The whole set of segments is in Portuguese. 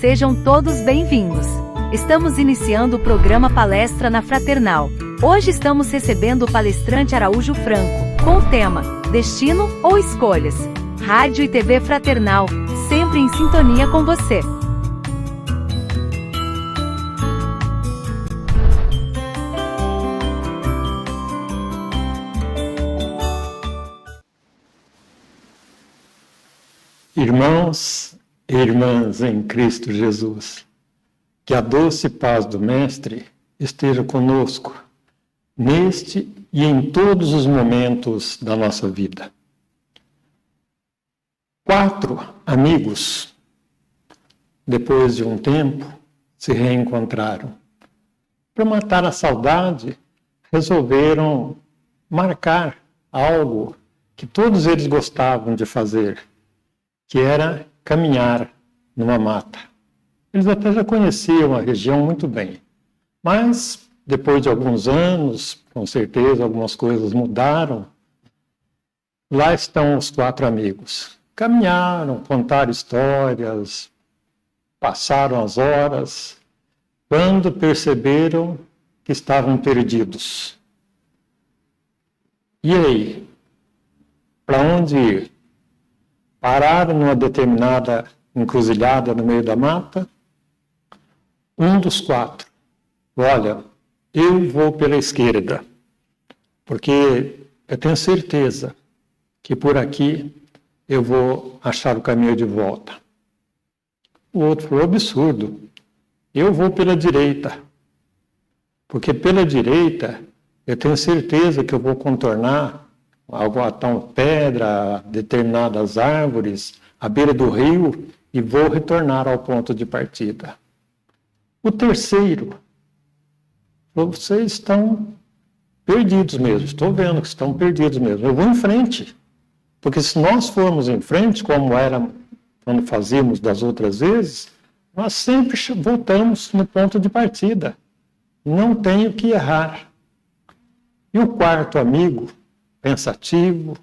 Sejam todos bem-vindos. Estamos iniciando o programa Palestra na Fraternal. Hoje estamos recebendo o palestrante Araújo Franco, com o tema Destino ou Escolhas? Rádio e TV Fraternal, sempre em sintonia com você. Irmãos e irmãs em Cristo Jesus, que a doce paz do Mestre esteja conosco, neste e em todos os momentos da nossa vida. 4 amigos, depois de um tempo, se reencontraram. Para matar a saudade, resolveram marcar algo que todos eles gostavam de fazer, que era caminhar numa mata. Eles até já conheciam a região muito bem, mas depois de alguns anos, com certeza algumas coisas mudaram. Lá estão os 4 amigos. Caminharam, contaram histórias, passaram as horas, quando perceberam que estavam perdidos. E aí? Para onde ir? Pararam numa determinada encruzilhada no meio da mata. Um dos 4, olha, eu vou pela esquerda, porque eu tenho certeza que por aqui eu vou achar o caminho de volta. O outro falou, absurdo, eu vou pela direita, porque pela direita eu tenho certeza que eu vou contornar alguma pedra, determinadas árvores, à beira do rio, e vou retornar ao ponto de partida. O terceiro, vocês estão perdidos mesmo, estou vendo que estão perdidos mesmo, eu vou em frente, porque se nós formos em frente, como era quando fazíamos das outras vezes, nós sempre voltamos no ponto de partida, não tenho que errar. E o 4º amigo, pensativo,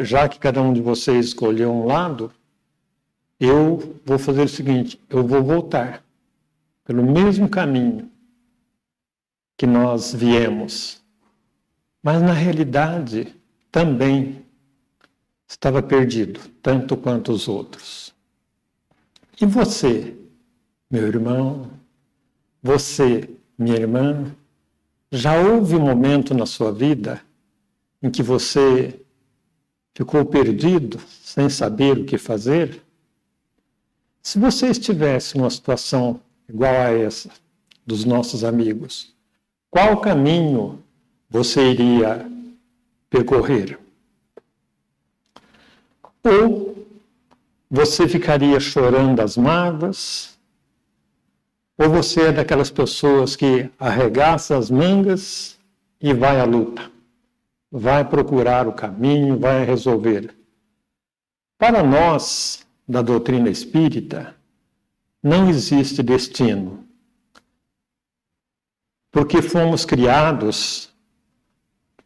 já que cada um de vocês escolheu um lado, eu vou fazer o seguinte, eu vou voltar pelo mesmo caminho que nós viemos. Mas na realidade também estava perdido, tanto quanto os outros. E você, meu irmão, você, minha irmã, já houve um momento na sua vida em que você ficou perdido, sem saber o que fazer? Se você estivesse numa situação igual a essa, dos nossos amigos, qual caminho você iria percorrer? Ou você ficaria chorando as mágoas? Ou você é daquelas pessoas que arregaça as mangas e vai à luta? Vai procurar o caminho, vai resolver. Para nós, da doutrina espírita, não existe destino. Porque fomos criados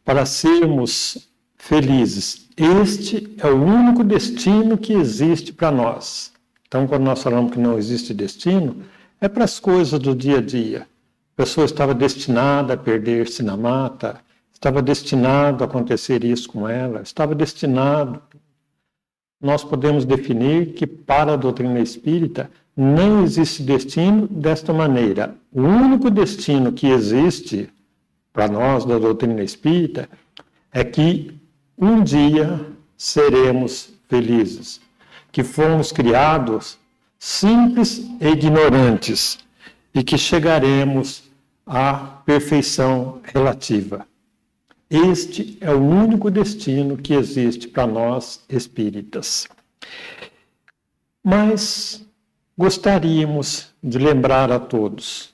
para sermos felizes. Este é o único destino que existe para nós. Então, quando nós falamos que não existe destino, é para as coisas do dia a dia. A pessoa estava destinada a perder-se na mata, estava destinado a acontecer isso com ela, estava destinado. Nós podemos definir que para a doutrina espírita não existe destino desta maneira. O único destino que existe para nós da doutrina espírita é que um dia seremos felizes, que fomos criados simples e ignorantes, e que chegaremos à perfeição relativa. Este é o único destino que existe para nós espíritas. Mas gostaríamos de lembrar a todos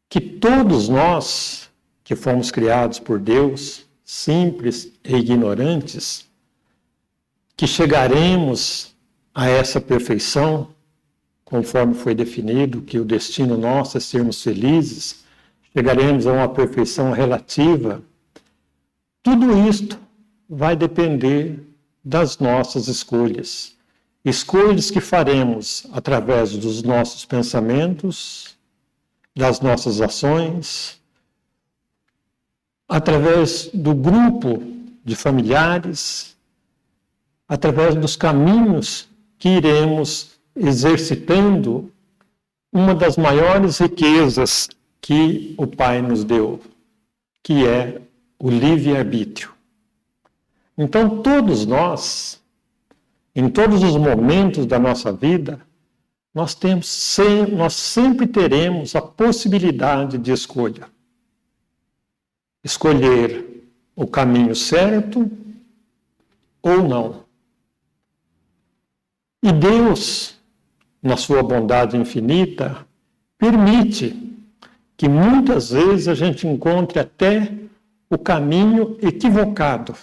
que todos nós que fomos criados por Deus, simples e ignorantes, que chegaremos a essa perfeição, conforme foi definido, que o destino nosso é sermos felizes, chegaremos a uma perfeição relativa. Tudo isto vai depender das nossas escolhas. escolhas que faremos através dos nossos pensamentos, das nossas ações, através do grupo de familiares, através dos caminhos que iremos exercitando uma das maiores riquezas que o Pai nos deu, que é o livre-arbítrio. Então, todos nós, em todos os momentos da nossa vida, nós sempre teremos a possibilidade de escolha. Escolher o caminho certo ou não. E Deus, na sua bondade infinita, permite que muitas vezes a gente encontre até o caminho equivocado.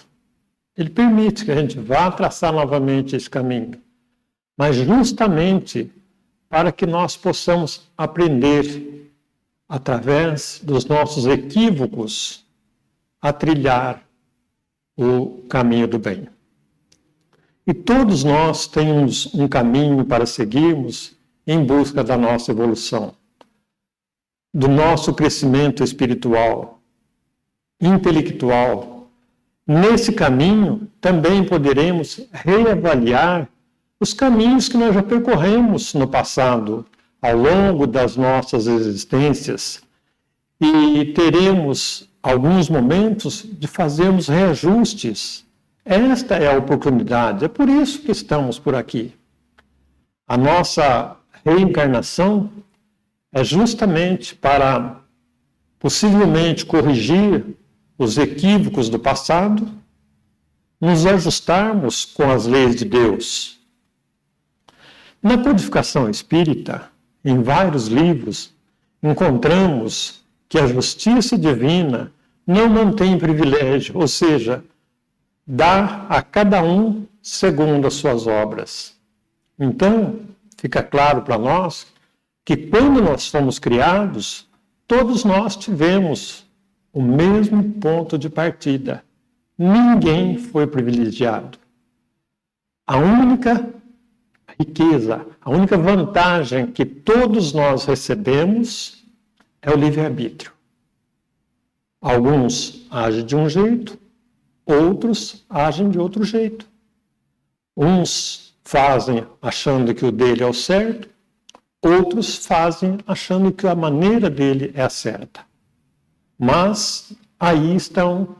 Ele permite que a gente vá traçar novamente esse caminho, mas justamente para que nós possamos aprender, através dos nossos equívocos, a trilhar o caminho do bem. E todos nós temos um caminho para seguirmos em busca da nossa evolução, do nosso crescimento espiritual, intelectual. Nesse caminho, também poderemos reavaliar os caminhos que nós já percorremos no passado, ao longo das nossas existências, e teremos alguns momentos de fazermos reajustes. Esta é a oportunidade, é por isso que estamos por aqui. A nossa reencarnação é justamente para, possivelmente, corrigir os equívocos do passado, nos ajustarmos com as leis de Deus. Na codificação espírita, em vários livros, encontramos que a justiça divina não mantém privilégio, ou seja, dá a cada um segundo as suas obras. Então, fica claro para nós que quando nós fomos criados, todos nós tivemos o mesmo ponto de partida. Ninguém foi privilegiado. A única riqueza, a única vantagem que todos nós recebemos é o livre-arbítrio. Alguns agem de um jeito, outros agem de outro jeito. Uns fazem achando que o dele é o certo, outros fazem achando que a maneira dele é a certa. Mas aí estão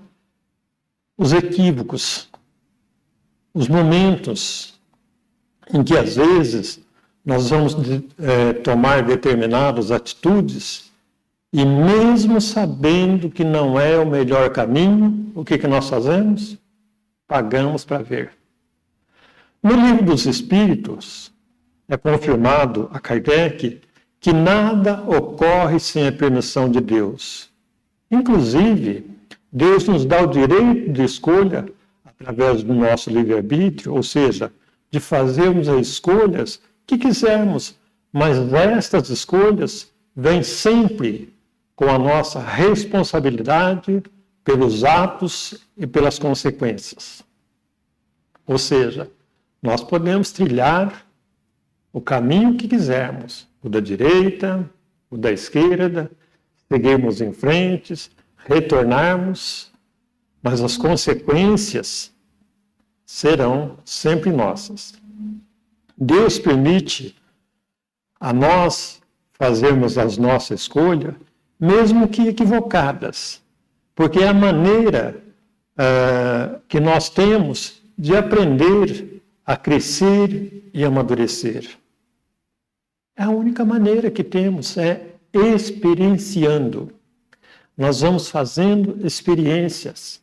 os equívocos, os momentos em que, às vezes, nós vamos tomar determinadas atitudes e, mesmo sabendo que não é o melhor caminho, o que nós fazemos? Pagamos para ver. No Livro dos Espíritos, é confirmado a Kardec que nada ocorre sem a permissão de Deus. Inclusive, Deus nos dá o direito de escolha através do nosso livre-arbítrio, ou seja, de fazermos as escolhas que quisermos, mas estas escolhas vêm sempre com a nossa responsabilidade pelos atos e pelas consequências. Ou seja, nós podemos trilhar o caminho que quisermos, o da direita, o da esquerda, seguirmos em frente, retornarmos, mas as consequências serão sempre nossas. Deus permite a nós fazermos as nossas escolhas, mesmo que equivocadas, porque é a maneira que nós temos de aprender a crescer e amadurecer. É a única maneira que temos, é experienciando. Nós vamos fazendo experiências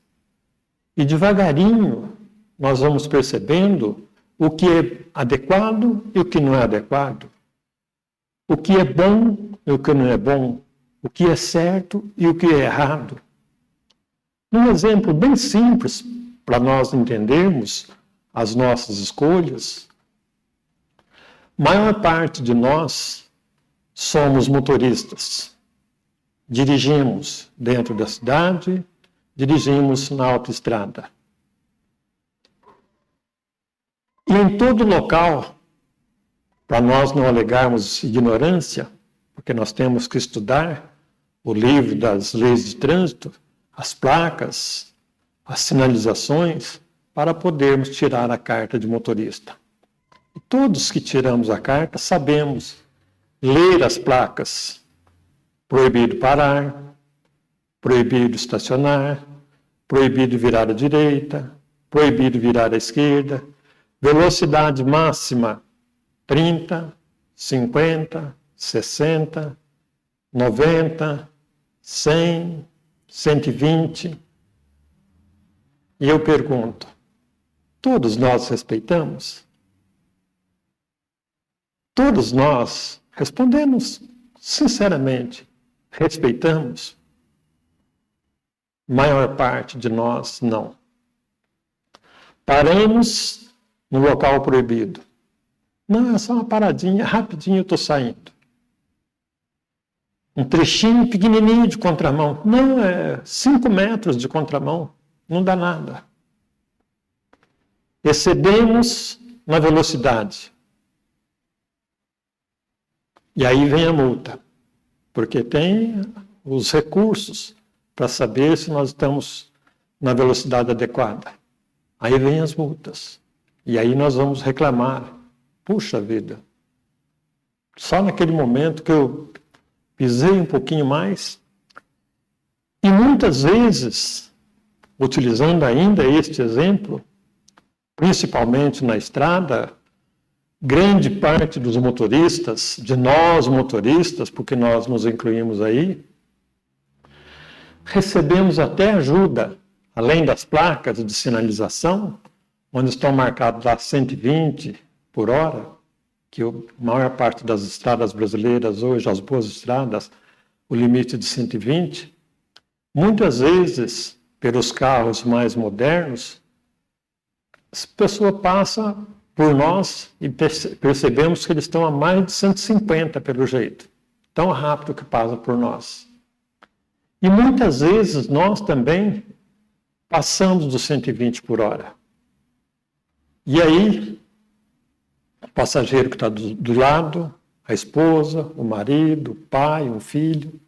e devagarinho nós vamos percebendo o que é adequado e o que não é adequado, o que é bom e o que não é bom, o que é certo e o que é errado. Um exemplo bem simples para nós entendermos as nossas escolhas: maior parte de nós somos motoristas. Dirigimos dentro da cidade, dirigimos na autoestrada. E em todo local, para nós não alegarmos ignorância, porque nós temos que estudar o livro das leis de trânsito, as placas, as sinalizações, para podermos tirar a carta de motorista. E todos que tiramos a carta sabemos ler as placas. Proibido parar, proibido estacionar, proibido virar à direita, proibido virar à esquerda, velocidade máxima 30, 50, 60, 90, 100, 120. E eu pergunto, todos nós respeitamos? Todos nós respondemos sinceramente, respeitamos? Maior parte de nós, não. Paramos no local proibido. Não, é só uma paradinha, rapidinho eu estou saindo. Um trechinho pequenininho de contramão. Não, é 5 metros de contramão. Não dá nada. Excedemos na velocidade. E aí vem a multa. Porque tem os recursos para saber se nós estamos na velocidade adequada. Aí vem as multas. E aí nós vamos reclamar. Puxa vida, só naquele momento que eu pisei um pouquinho mais. E muitas vezes, utilizando ainda este exemplo, principalmente na estrada, grande parte dos motoristas, de nós motoristas, porque nós nos incluímos aí, recebemos até ajuda, além das placas de sinalização, onde estão marcados lá 120 por hora, que a maior parte das estradas brasileiras hoje, as boas estradas, o limite de 120, muitas vezes, pelos carros mais modernos, a pessoa passa por nós e percebemos que eles estão a mais de 150 pelo jeito, tão rápido que passa por nós. E muitas vezes nós também passamos dos 120 por hora. E aí, o passageiro que está do lado, a esposa, o marido, o pai, um filho,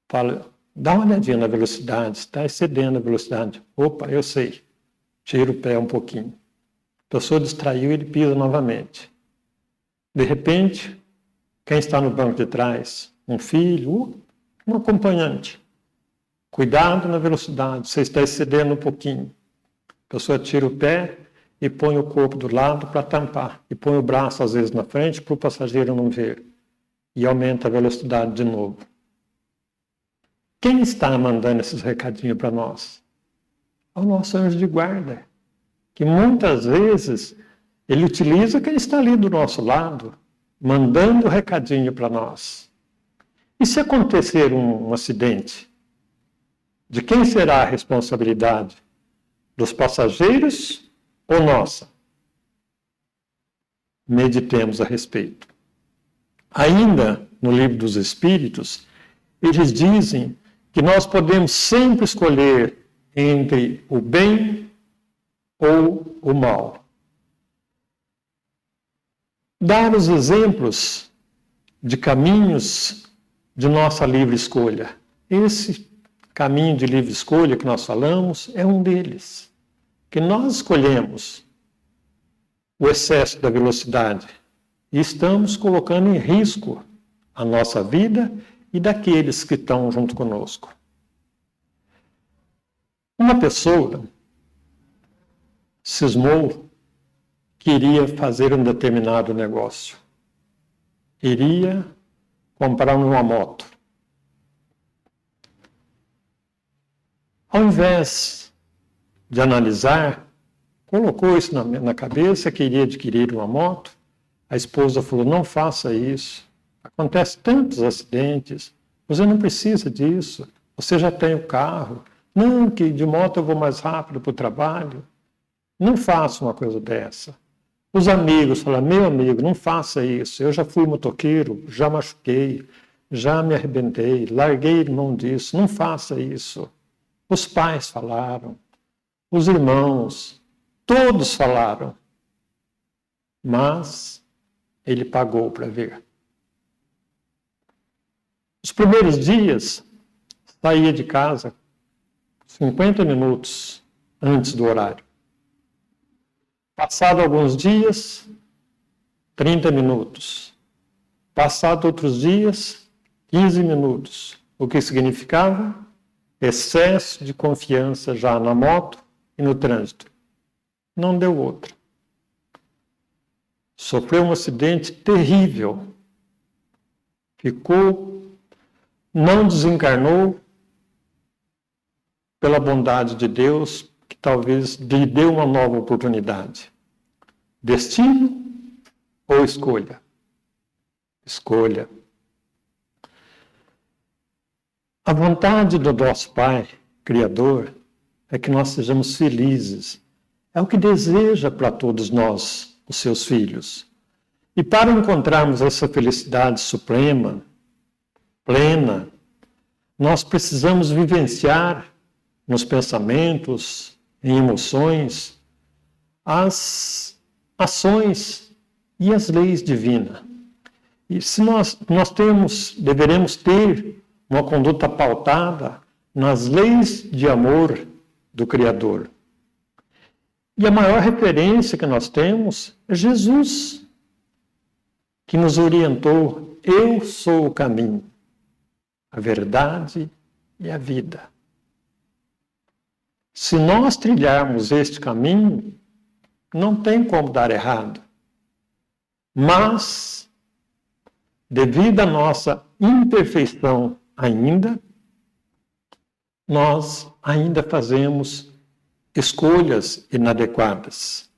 fala, dá uma olhadinha na velocidade, está excedendo a velocidade. Opa, eu sei. Tira o pé um pouquinho. A pessoa distraiu e ele pisa novamente. De repente, quem está no banco de trás? Um filho, um acompanhante. Cuidado na velocidade, você está excedendo um pouquinho. A pessoa tira o pé e põe o corpo do lado para tampar. E põe o braço, às vezes, na frente para o passageiro não ver. E aumenta a velocidade de novo. Quem está mandando esses recadinhos para nós? É o nosso anjo de guarda. Que muitas vezes ele utiliza quem está ali do nosso lado, mandando recadinho para nós. E se acontecer um acidente? De quem será a responsabilidade? Dos passageiros ou nossa? Meditemos a respeito. Ainda no Livro dos Espíritos, eles dizem que nós podemos sempre escolher entre o bem ou o mal. Dar os exemplos de caminhos de nossa livre escolha. Esse caminho de livre escolha que nós falamos é um deles. Que nós escolhemos o excesso da velocidade e estamos colocando em risco a nossa vida e daqueles que estão junto conosco. Uma pessoa cismou que iria fazer um determinado negócio. Iria comprar uma moto. Ao invés de analisar, colocou isso na cabeça que iria adquirir uma moto. A esposa falou, não faça isso. Acontece tantos acidentes. Você não precisa disso. Você já tem o carro. Não, que de moto eu vou mais rápido para o trabalho. Não faça uma coisa dessa. Os amigos falam, meu amigo, não faça isso. Eu já fui motoqueiro, já machuquei, já me arrebentei, larguei mão disso. Não faça isso. Os pais falaram, os irmãos, todos falaram. mas ele pagou para ver. Os primeiros dias, saía de casa 50 minutos antes do horário. Passado alguns dias, 30 minutos. Passado outros dias, 15 minutos. O que significava? Excesso de confiança já na moto e no trânsito. Não deu outra. Sofreu um acidente terrível. Não desencarnou pela bondade de Deus, que talvez lhe deu uma nova oportunidade. Destino ou escolha? Escolha. A vontade do nosso Pai, Criador, é que nós sejamos felizes. É o que deseja para todos nós, os seus filhos. E para encontrarmos essa felicidade suprema, plena, nós precisamos vivenciar nos pensamentos, em emoções, as ações e as leis divinas. E se deveremos ter uma conduta pautada nas leis de amor do Criador. E a maior referência que nós temos é Jesus, que nos orientou: eu sou o caminho, a verdade e a vida. Se nós trilharmos este caminho, não tem como dar errado. Mas, devido à nossa imperfeição ainda, nós ainda fazemos escolhas inadequadas.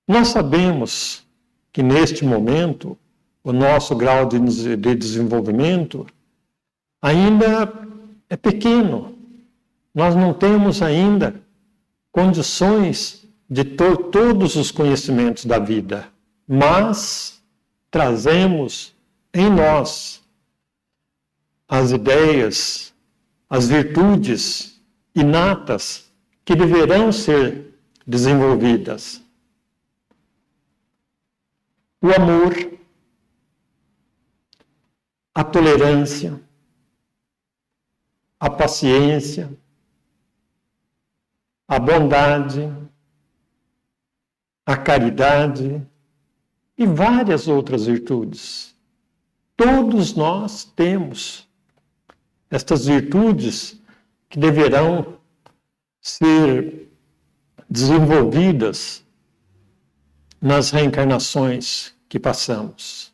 Nós sabemos que neste momento o nosso grau de desenvolvimento ainda é pequeno. Nós não temos ainda condições de ter todos os conhecimentos da vida, mas trazemos em nós as ideias, as virtudes inatas que deverão ser desenvolvidas. O amor, a tolerância, a paciência, a bondade, a caridade e várias outras virtudes. Todos nós temos estas virtudes que deverão ser desenvolvidas nas reencarnações que passamos.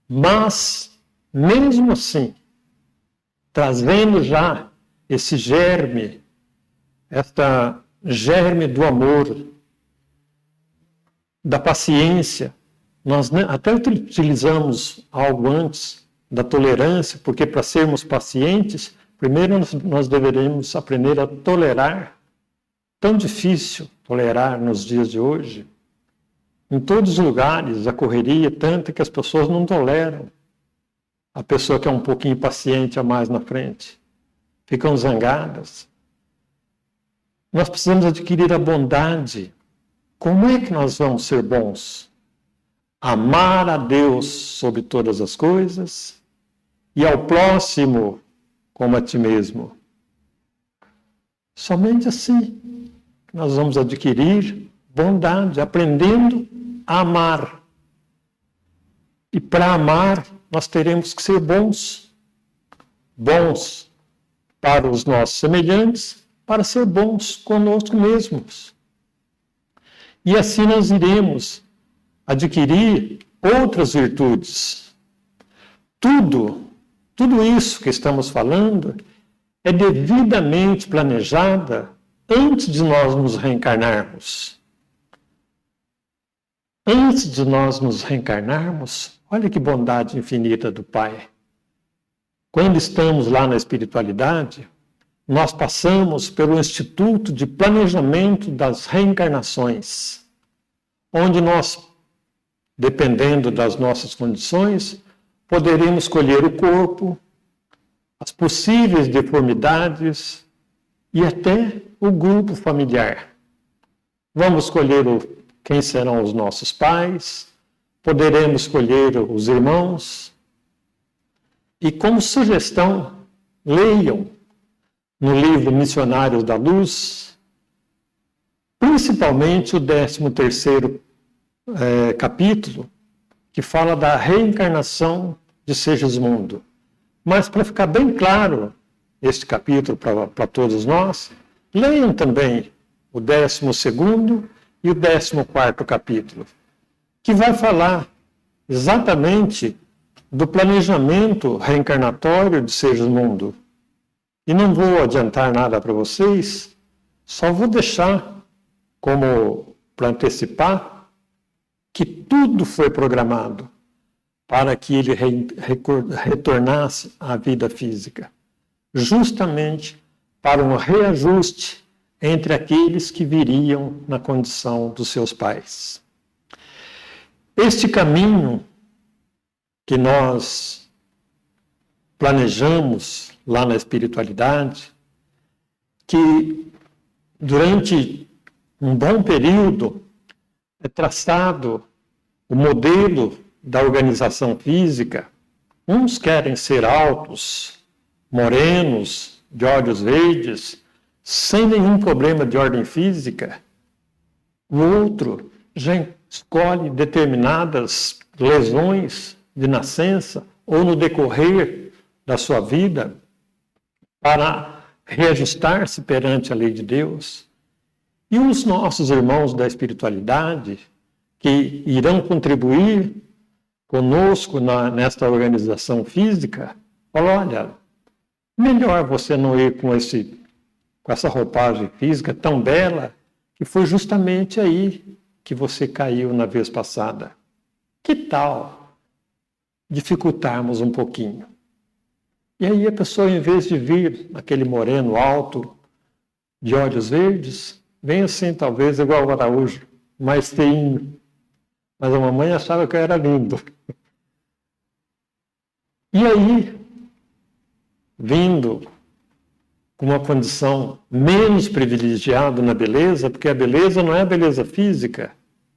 Mas, mesmo assim, trazendo já esse germe, esta germe do amor, da paciência, nós até utilizamos algo antes da tolerância, porque para sermos pacientes, primeiro nós deveremos aprender a tolerar. Tão difícil tolerar nos dias de hoje. Em todos os lugares, a correria é tanta que as pessoas não toleram a pessoa que é um pouquinho paciente a mais na frente. Ficam zangadas. Nós precisamos adquirir a bondade. Como é que nós vamos ser bons? Amar a Deus sobre todas as coisas e ao próximo como a ti mesmo. Somente assim nós vamos adquirir bondade, aprendendo a amar. E para amar, nós teremos que ser bons. Bons para os nossos semelhantes, para ser bons conosco mesmos. E assim nós iremos adquirir outras virtudes. Tudo isso que estamos falando é devidamente planejada antes de nós nos reencarnarmos. Antes de nós nos reencarnarmos, olha que bondade infinita do Pai. Quando estamos lá na espiritualidade, nós passamos pelo Instituto de Planejamento das Reencarnações, onde nós, dependendo das nossas condições, poderemos escolher o corpo, as possíveis deformidades e até o grupo familiar. Vamos escolher quem serão os nossos pais, poderemos escolher os irmãos. E como sugestão, leiam no livro Missionários da Luz, principalmente o 13º capítulo, que fala da reencarnação de Segismundo. Mas para ficar bem claro este capítulo para todos nós, leiam também o 12º e o 14º capítulo, que vai falar exatamente do planejamento reencarnatório de Segismundo. E não vou adiantar nada para vocês, só vou deixar como para antecipar que tudo foi programado para que ele retornasse à vida física, justamente para um reajuste entre aqueles que viriam na condição dos seus pais. Este caminho que nós planejamos lá na espiritualidade, que durante um bom período é traçado o modelo da organização física. Uns querem ser altos, morenos, de olhos verdes, sem nenhum problema de ordem física. O outro já escolhe determinadas lesões de nascença ou no decorrer da sua vida para reajustar-se perante a lei de Deus. E os nossos irmãos da espiritualidade, que irão contribuir conosco nesta organização física, olha, melhor você não ir com essa roupagem física tão bela, que foi justamente aí que você caiu na vez passada. Que tal dificultarmos um pouquinho? E aí a pessoa, em vez de vir aquele moreno alto, de olhos verdes, vem assim, talvez, igual o Araújo, mais feinho. Mas a mamãe achava que eu era lindo. E aí, vindo com uma condição menos privilegiada na beleza, porque a beleza não é a beleza física,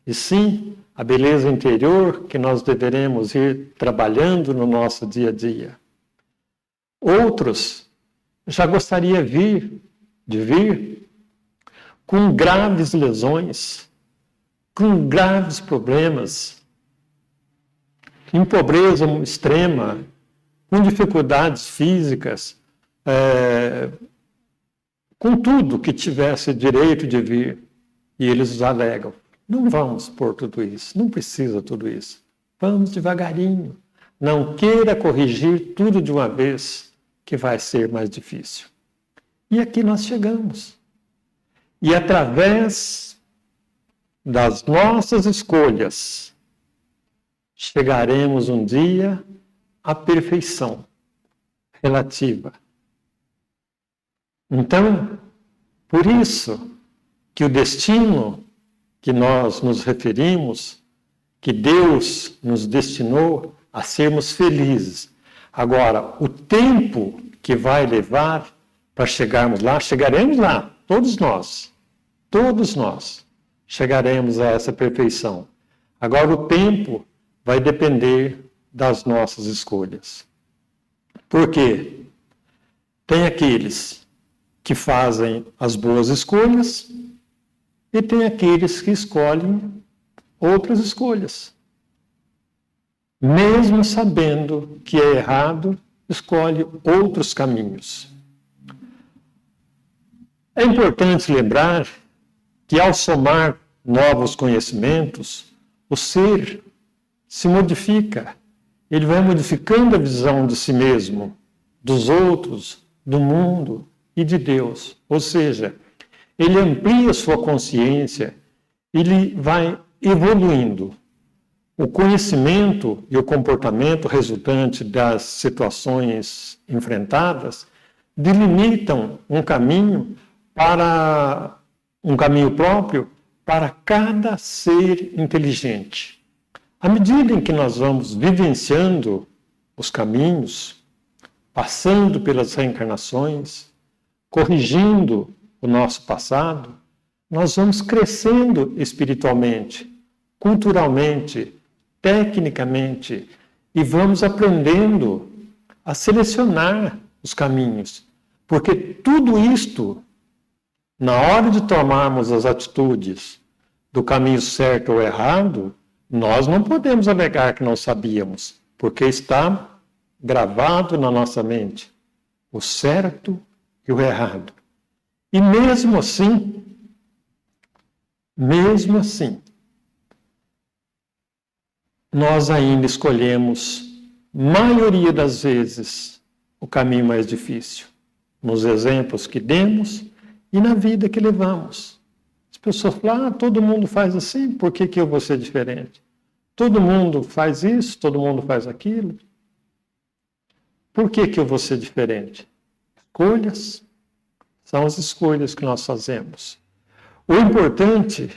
e sim a beleza interior que nós deveremos ir trabalhando no nosso dia a dia. Outros já gostariam de vir com graves lesões, com graves problemas, em pobreza extrema, com dificuldades físicas, com tudo que tivesse direito de vir. E eles alegam, não vamos por tudo isso, não precisa tudo isso. Vamos devagarinho. Não queira corrigir tudo de uma vez, que vai ser mais difícil. E aqui nós chegamos. E através das nossas escolhas, chegaremos um dia à perfeição relativa. Então, por isso que o destino que nós nos referimos, que Deus nos destinou a sermos felizes. Agora, o tempo que vai levar para chegarmos lá, chegaremos lá, todos nós chegaremos a essa perfeição. Agora, o tempo vai depender das nossas escolhas. Por quê? Tem aqueles que fazem as boas escolhas e tem aqueles que escolhem outras escolhas. Mesmo sabendo que é errado, escolhe outros caminhos. É importante lembrar que ao somar novos conhecimentos, o ser se modifica. Ele vai modificando a visão de si mesmo, dos outros, do mundo e de Deus. Ou seja, ele amplia sua consciência, ele vai evoluindo. O conhecimento e o comportamento resultante das situações enfrentadas delimitam um caminho próprio para cada ser inteligente. À medida em que nós vamos vivenciando os caminhos, passando pelas reencarnações, corrigindo o nosso passado, nós vamos crescendo espiritualmente, culturalmente, tecnicamente, e vamos aprendendo a selecionar os caminhos. Porque tudo isto, na hora de tomarmos as atitudes do caminho certo ou errado, nós não podemos alegar que não sabíamos, porque está gravado na nossa mente o certo e o errado. E mesmo assim, nós ainda escolhemos, maioria das vezes, o caminho mais difícil. Nos exemplos que demos e na vida que levamos. As pessoas falam, todo mundo faz assim, por que eu vou ser diferente? Todo mundo faz isso, todo mundo faz aquilo. Por que eu vou ser diferente? Escolhas são as escolhas que nós fazemos. O importante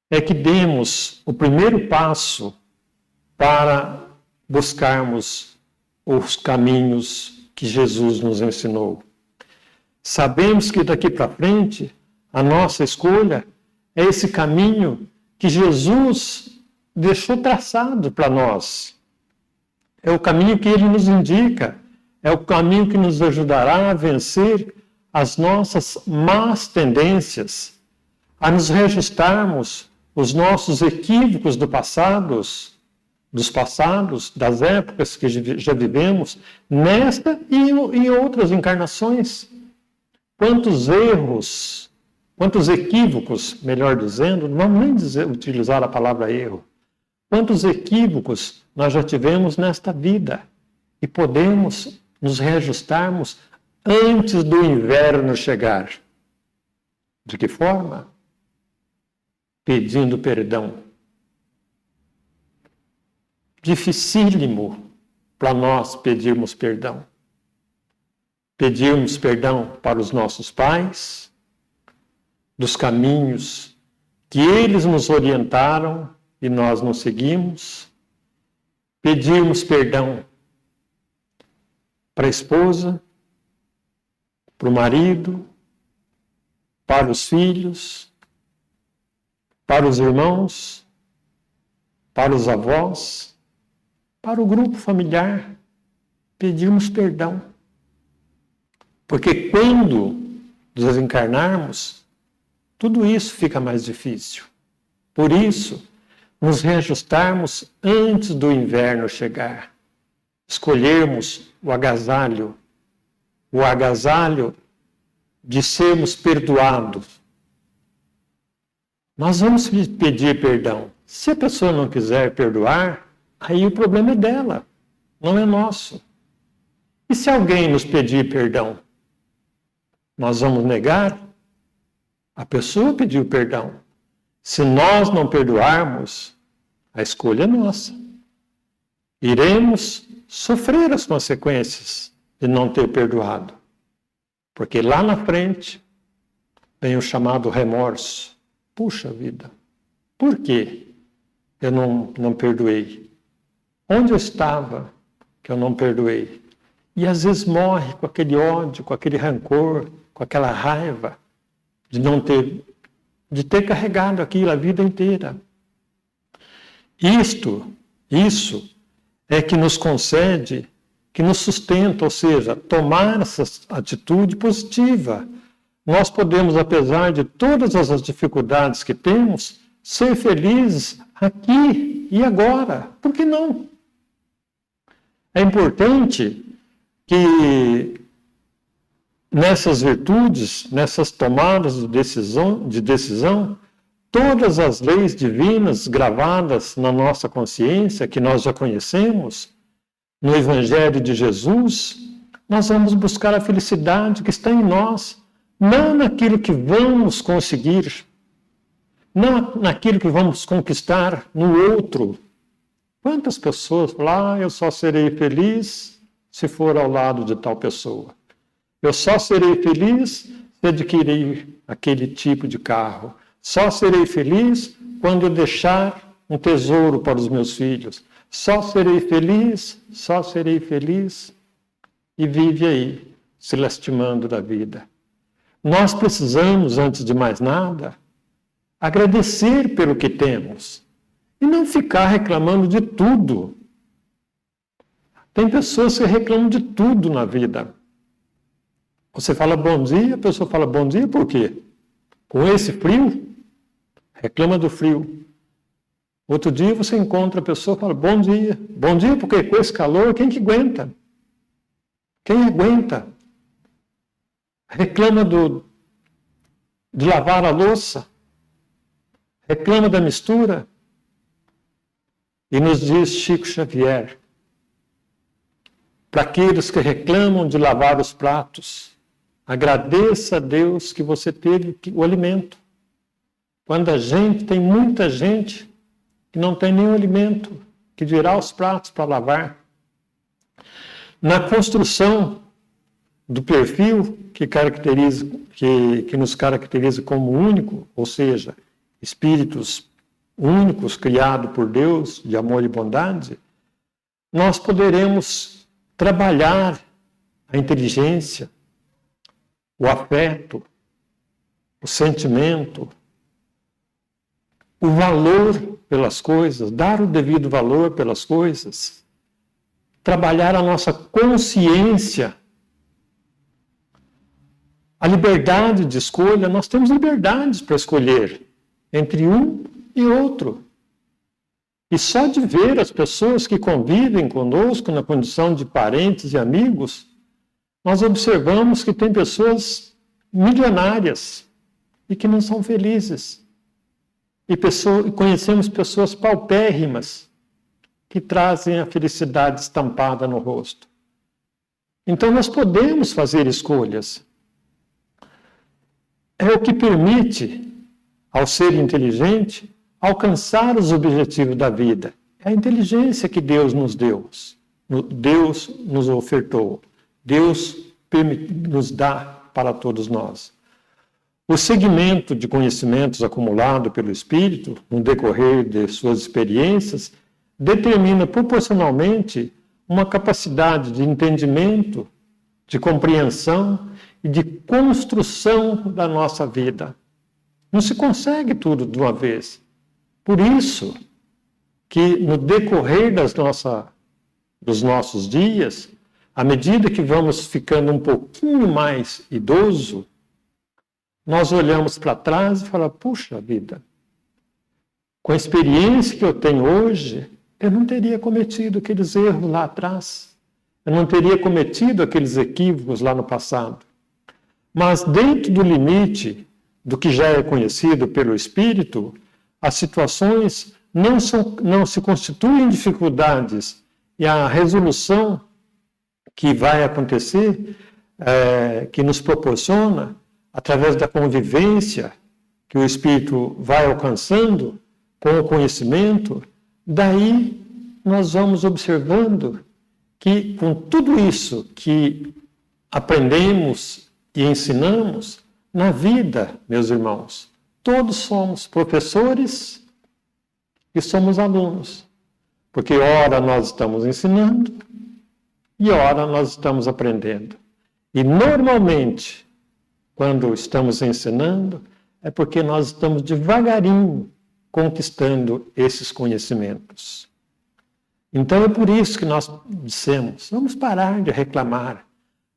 é que demos o primeiro passo para buscarmos os caminhos que Jesus nos ensinou. Sabemos que daqui para frente, a nossa escolha é esse caminho que Jesus deixou traçado para nós. É o caminho que Ele nos indica, é o caminho que nos ajudará a vencer as nossas más tendências, a nos reajustarmos os nossos equívocos dos passados, das épocas que já vivemos, nesta e em outras encarnações. Quantos erros, quantos equívocos, melhor dizendo, não vamos nem utilizar a palavra erro, quantos equívocos nós já tivemos nesta vida e podemos nos reajustarmos antes do inverno chegar. De que forma? Pedindo perdão. Dificílimo para nós pedirmos perdão. Pedirmos perdão para os nossos pais, dos caminhos que eles nos orientaram e nós não seguimos. Pedirmos perdão para a esposa, para o marido, para os filhos, para os irmãos, para os avós, para o grupo familiar. Pedirmos perdão. Porque quando desencarnarmos, tudo isso fica mais difícil. Por isso, nos reajustarmos antes do inverno chegar. Escolhermos o agasalho de sermos perdoados. Nós vamos pedir perdão. Se a pessoa não quiser perdoar, aí o problema é dela, não é nosso. E se alguém nos pedir perdão? Nós vamos negar? A pessoa pediu perdão. Se nós não perdoarmos, a escolha é nossa. Iremos sofrer as consequências de não ter perdoado. Porque lá na frente vem o chamado remorso. Puxa vida, por que eu não perdoei? Onde eu estava que eu não perdoei? E às vezes morre com aquele ódio, com aquele rancor, com aquela raiva de ter carregado aquilo a vida inteira. Isso é que nos concede, que nos sustenta, ou seja, tomar essa atitude positiva. Nós podemos, apesar de todas as dificuldades que temos, ser felizes aqui e agora. Por que não? É importante que nessas virtudes, nessas tomadas de decisão, todas as leis divinas gravadas na nossa consciência, que nós já conhecemos, no Evangelho de Jesus, nós vamos buscar a felicidade que está em nós, não naquilo que vamos conseguir, não naquilo que vamos conquistar no outro. Quantas pessoas falam, eu só serei feliz se for ao lado de tal pessoa. Eu só serei feliz se adquirir aquele tipo de carro. Só serei feliz quando eu deixar um tesouro para os meus filhos. Só serei feliz. E vive aí, se lastimando da vida. Nós precisamos, antes de mais nada, agradecer pelo que temos e não ficar reclamando de tudo. Tem pessoas que reclamam de tudo na vida. Você fala bom dia, a pessoa fala bom dia por quê? Com esse frio? Reclama do frio. Outro dia você encontra a pessoa e fala bom dia. Bom dia porque com esse calor, quem que aguenta? Quem aguenta? Reclama de lavar a louça. Reclama da mistura. E nos diz Chico Xavier, para aqueles que reclamam de lavar os pratos, agradeça a Deus que você teve o alimento. Quando tem muita gente que não tem nenhum alimento, que dirá os pratos para lavar. Na construção do perfil que nos caracteriza como único, ou seja, espíritos únicos criados por Deus, de amor e bondade, nós poderemos trabalhar a inteligência, o afeto, o sentimento, o valor pelas coisas, dar o devido valor pelas coisas, trabalhar a nossa consciência, a liberdade de escolha. Nós temos liberdades para escolher entre um e outro. E só de ver as pessoas que convivem conosco na condição de parentes e amigos, nós observamos que tem pessoas milionárias e que não são felizes. E conhecemos pessoas paupérrimas que trazem a felicidade estampada no rosto. Então nós podemos fazer escolhas. É o que permite ao ser inteligente alcançar os objetivos da vida. É a inteligência que Deus nos deu. Deus nos ofertou. Deus nos dá para todos nós. O segmento de conhecimentos acumulado pelo Espírito, no decorrer de suas experiências, determina proporcionalmente uma capacidade de entendimento, de compreensão e de construção da nossa vida. Não se consegue tudo de uma vez. Por isso que no decorrer dos nossos dias, à medida que vamos ficando um pouquinho mais idoso, nós olhamos para trás e falamos, puxa vida, com a experiência que eu tenho hoje, eu não teria cometido aqueles erros lá atrás. Eu não teria cometido aqueles equívocos lá no passado. Mas dentro do limite do que já é conhecido pelo Espírito, as situações não se constituem dificuldades e a resolução que vai acontecer, que nos proporciona, através da convivência que o Espírito vai alcançando com o conhecimento, daí nós vamos observando que com tudo isso que aprendemos e ensinamos, na vida, meus irmãos, todos somos professores e somos alunos. Porque ora nós estamos ensinando e ora nós estamos aprendendo. E normalmente, quando estamos ensinando, é porque nós estamos devagarinho conquistando esses conhecimentos. Então é por isso que nós dissemos, vamos parar de reclamar,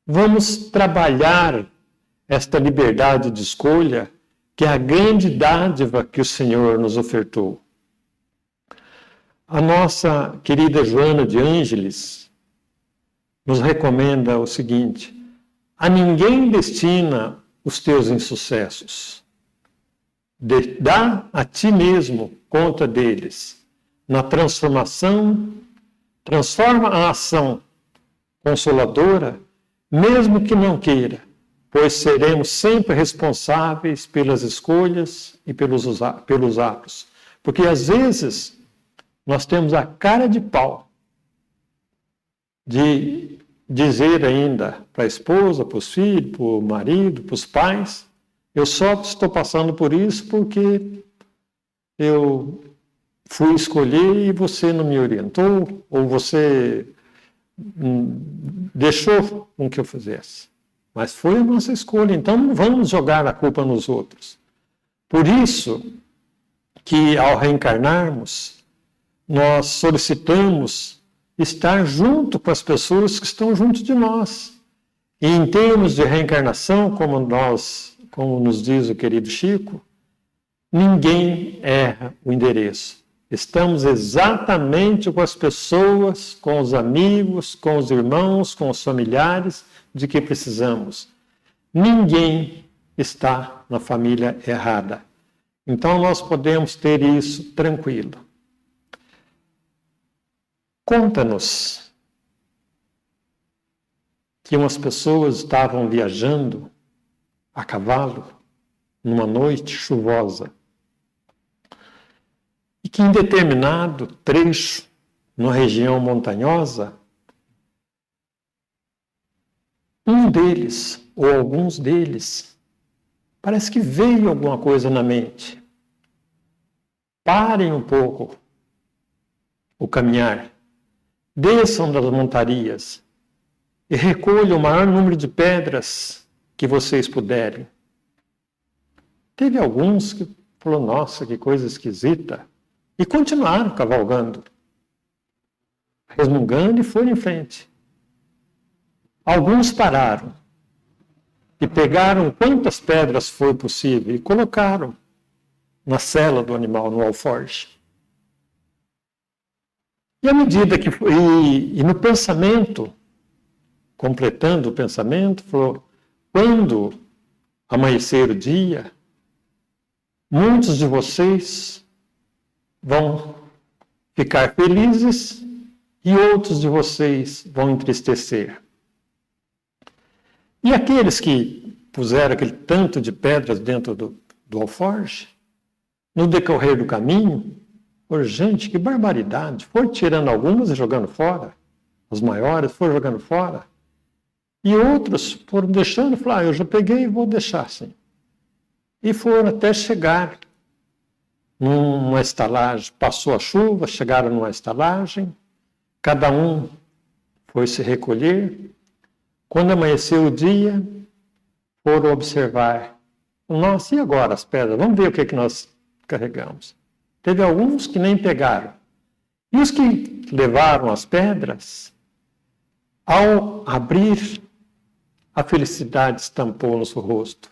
vamos trabalhar esta liberdade de escolha, que é a grande dádiva que o Senhor nos ofertou. A nossa querida Joana de Ângeles nos recomenda o seguinte: a ninguém destina os teus insucessos. Dá a ti mesmo conta deles. Na transforma a ação consoladora, mesmo que não queira, pois seremos sempre responsáveis pelas escolhas e pelos atos. Porque às vezes nós temos a cara de pau de dizer ainda para a esposa, para os filhos, para o marido, para os pais, eu só estou passando por isso porque eu fui escolher e você não me orientou, ou você deixou com que eu fizesse. Mas foi a nossa escolha, então não vamos jogar a culpa nos outros. Por isso, que ao reencarnarmos, nós solicitamos estar junto com as pessoas que estão junto de nós. E em termos de reencarnação, como nos diz o querido Chico, ninguém erra o endereço. Estamos exatamente com as pessoas, com os amigos, com os irmãos, com os familiares de que precisamos. Ninguém está na família errada. Então nós podemos ter isso tranquilo. Conta-nos que umas pessoas estavam viajando a cavalo numa noite chuvosa e que em determinado trecho, numa região montanhosa, um deles, ou alguns deles, parece que veio alguma coisa na mente. Parem um pouco o caminhar, desçam das montarias e recolham o maior número de pedras que vocês puderem. Teve alguns que falaram, nossa, que coisa esquisita, e continuaram cavalgando, resmungando e foram em frente. Alguns pararam e pegaram quantas pedras foi possível e colocaram na sela do animal, no alforje. E à medida que foi, e no pensamento, completando o pensamento, falou, quando amanhecer o dia, muitos de vocês vão ficar felizes e outros de vocês vão entristecer. E aqueles que puseram aquele tanto de pedras dentro do alforje, no decorrer do caminho, por gente, que barbaridade, foram tirando algumas e jogando fora, as maiores foram jogando fora, e outros foram deixando e falaram, eu já peguei e vou deixar assim. E foram até chegar numa estalagem, passou a chuva, chegaram numa estalagem, cada um foi se recolher. Quando amanheceu o dia, foram observar. Nossa, e agora as pedras? Vamos ver o que nós carregamos. Teve alguns que nem pegaram. E os que levaram as pedras, ao abrir, a felicidade estampou no seu rosto,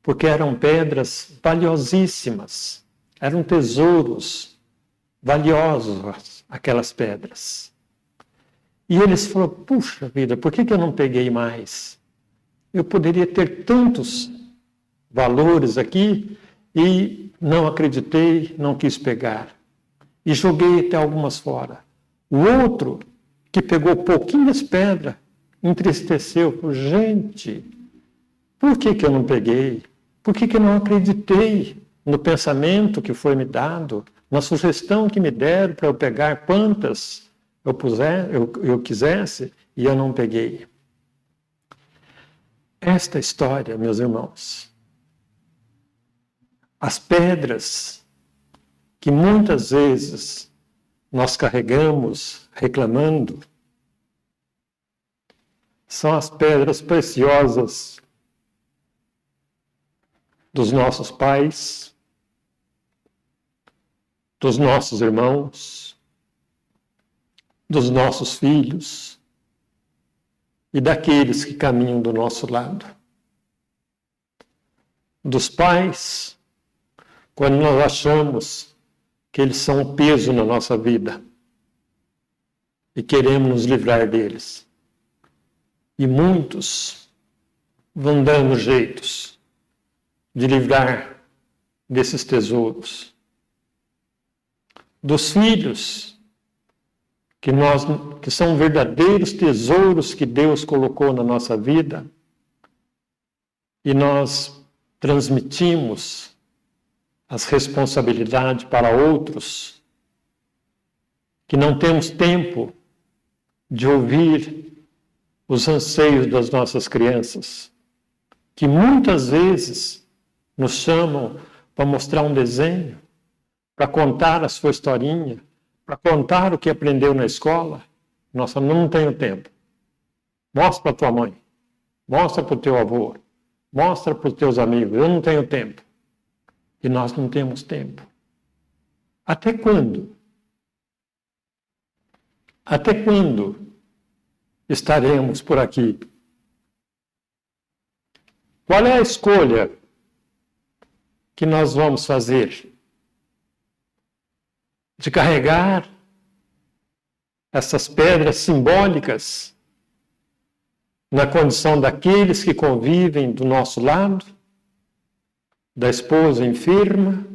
porque eram pedras valiosíssimas. Eram tesouros valiosos, aquelas pedras. E eles falaram, puxa vida, por que eu não peguei mais? Eu poderia ter tantos valores aqui e não acreditei, não quis pegar. E joguei até algumas fora. O outro, que pegou pouquinhas pedras, entristeceu. Falou, gente, por que eu não peguei? Por que eu não acreditei no pensamento que foi me dado, na sugestão que me deram para eu pegar quantas eu quisesse e eu não peguei? Esta história, meus irmãos, as pedras que muitas vezes nós carregamos reclamando, são as pedras preciosas dos nossos pais, dos nossos irmãos, dos nossos filhos e daqueles que caminham do nosso lado. Dos pais, quando nós achamos que eles são um peso na nossa vida e queremos nos livrar deles. E muitos vão dando jeitos de livrar desses tesouros. Dos filhos, que são verdadeiros tesouros que Deus colocou na nossa vida, e nós transmitimos as responsabilidades para outros, que não temos tempo de ouvir os anseios das nossas crianças, que muitas vezes nos chamam para mostrar um desenho, para contar a sua historinha, para contar o que aprendeu na escola. Nossa, não tenho tempo. Mostra para tua mãe, mostra para o teu avô, mostra para os teus amigos. Eu não tenho tempo. E nós não temos tempo. Até quando? Até quando estaremos por aqui? Qual é a escolha que nós vamos fazer? De carregar essas pedras simbólicas na condição daqueles que convivem do nosso lado, da esposa enferma,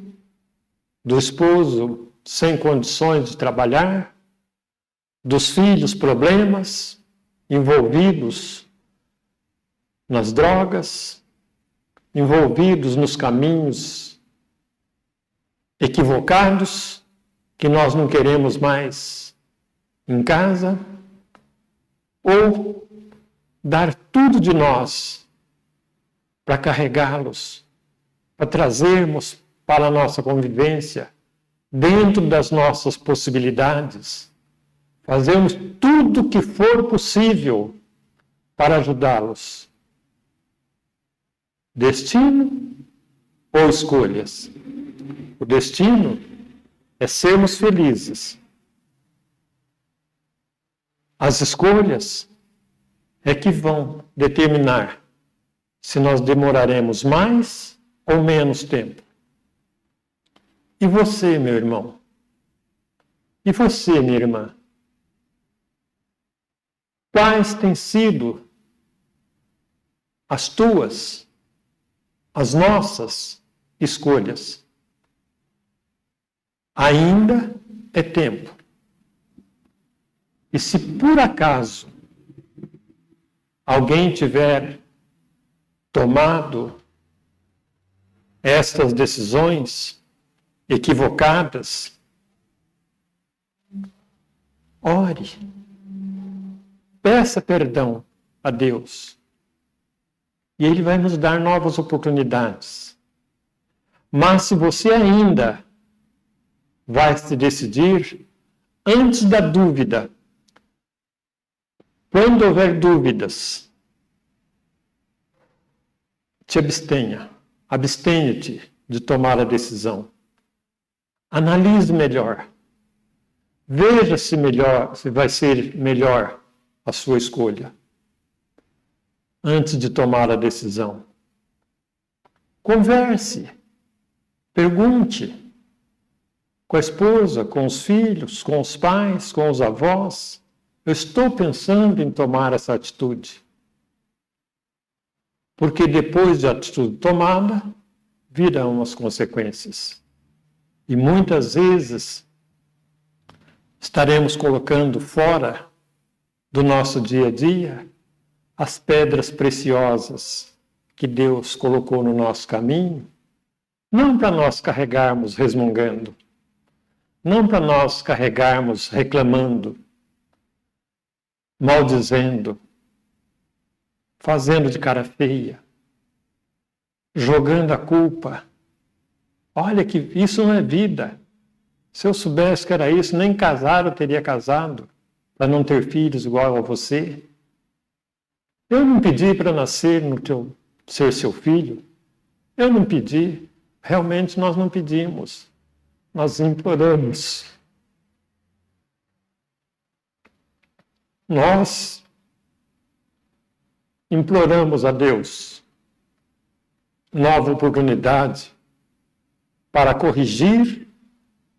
do esposo sem condições de trabalhar, dos filhos problemas, envolvidos nas drogas, envolvidos nos caminhos equivocados, que nós não queremos mais em casa, ou dar tudo de nós para carregá-los, para trazermos para a nossa convivência, dentro das nossas possibilidades, fazermos tudo o que for possível para ajudá-los. Destino ou escolhas? O destino é sermos felizes. As escolhas é que vão determinar se nós demoraremos mais ou menos tempo. E você, meu irmão? E você, minha irmã? Quais têm sido as tuas, as nossas escolhas? Ainda é tempo. E se por acaso alguém tiver tomado estas decisões equivocadas, ore, peça perdão a Deus e Ele vai nos dar novas oportunidades. Mas se você ainda vai se decidir, antes da dúvida, quando houver dúvidas, te abstenha-te de tomar a decisão. Analise melhor. Veja se vai ser melhor a sua escolha antes de tomar a decisão. Converse, pergunte com a esposa, com os filhos, com os pais, com os avós. Eu estou pensando em tomar essa atitude. Porque depois de atitude tomada, virão as consequências. E muitas vezes estaremos colocando fora do nosso dia a dia as pedras preciosas que Deus colocou no nosso caminho, não para nós carregarmos resmungando, não para nós carregarmos reclamando, maldizendo, fazendo de cara feia, jogando a culpa. Olha que isso não é vida. Se eu soubesse que era isso, nem casar eu teria casado, para não ter filhos igual a você. Eu não pedi para nascer ser seu filho. Eu não pedi. Realmente nós não pedimos. Nós imploramos. Nós imploramos a Deus nova oportunidade para corrigir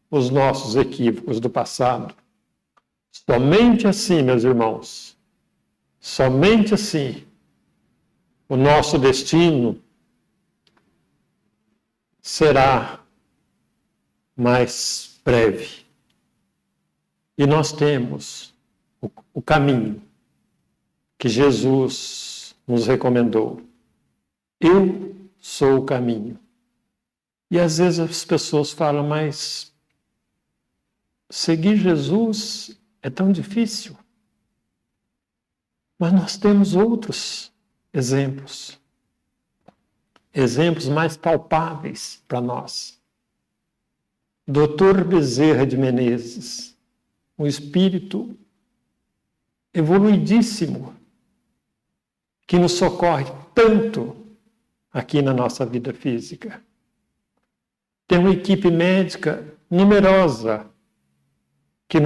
os nossos equívocos do passado. Somente assim, meus irmãos, somente assim, o nosso destino será mais breve. E nós temos o caminho que Jesus nos recomendou. Eu sou o caminho. E às vezes as pessoas falam, mas seguir Jesus é tão difícil. Mas nós temos outros exemplos. Exemplos mais palpáveis para nós. Dr. Bezerra de Menezes, um espírito evoluidíssimo, que nos socorre tanto aqui na nossa vida física. Tem uma equipe médica numerosa que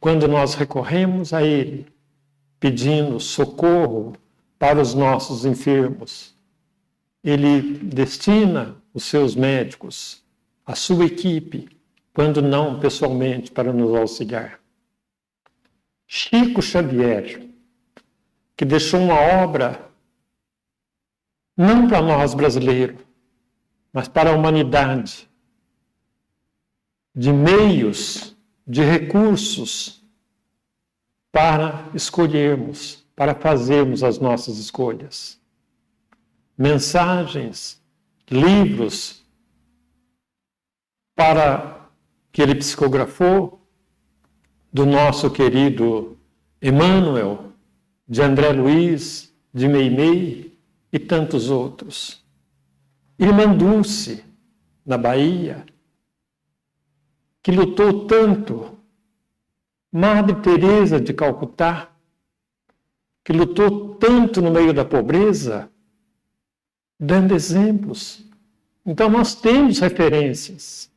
quando nós recorremos a Ele, pedindo socorro para os nossos enfermos, Ele destina os seus médicos, a sua equipe, quando não pessoalmente, para nos auxiliar. Chico Xavier, que deixou uma obra, não para nós brasileiros, mas para a humanidade, de meios, de recursos, para escolhermos, para fazermos as nossas escolhas. Mensagens, livros, para que ele psicografou, do nosso querido Emmanuel, de André Luiz, de Meimei e tantos outros. Irmã Dulce, na Bahia, que lutou tanto. Madre Teresa de Calcutá, que lutou tanto no meio da pobreza, dando exemplos. Então nós temos referências.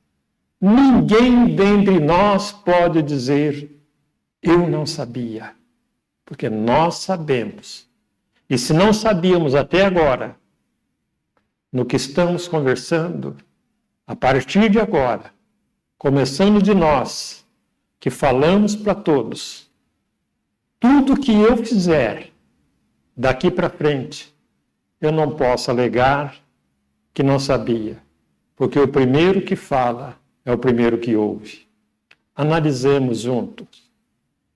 Ninguém dentre nós pode dizer, eu não sabia, porque nós sabemos. E se não sabíamos até agora, no que estamos conversando, a partir de agora, começando de nós, que falamos para todos, tudo que eu fizer daqui para frente, eu não posso alegar que não sabia, porque o primeiro que fala é o primeiro que ouve. Analisemos juntos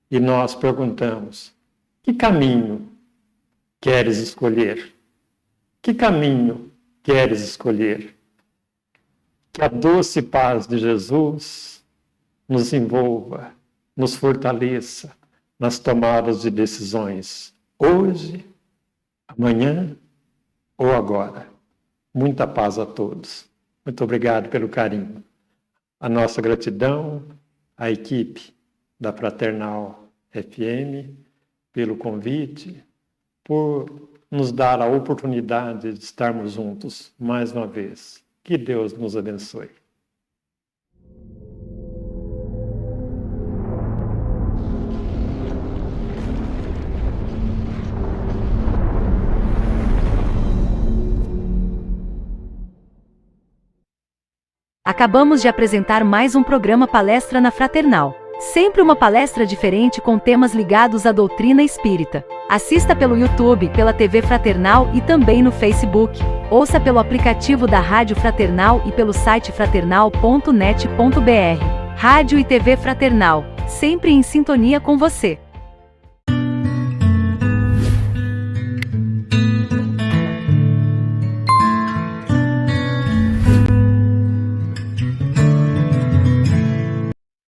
e nós perguntamos, que caminho queres escolher? Que caminho queres escolher? Que a doce paz de Jesus nos envolva, nos fortaleça nas tomadas de decisões, hoje, amanhã ou agora. Muita paz a todos. Muito obrigado pelo carinho. A nossa gratidão à equipe da Fraternal FM pelo convite, por nos dar a oportunidade de estarmos juntos mais uma vez. Que Deus nos abençoe. Acabamos de apresentar mais um programa Palestra na Fraternal. Sempre uma palestra diferente com temas ligados à doutrina espírita. Assista pelo YouTube, pela TV Fraternal e também no Facebook. Ouça pelo aplicativo da Rádio Fraternal e pelo site fraternal.net.br. Rádio e TV Fraternal, sempre em sintonia com você.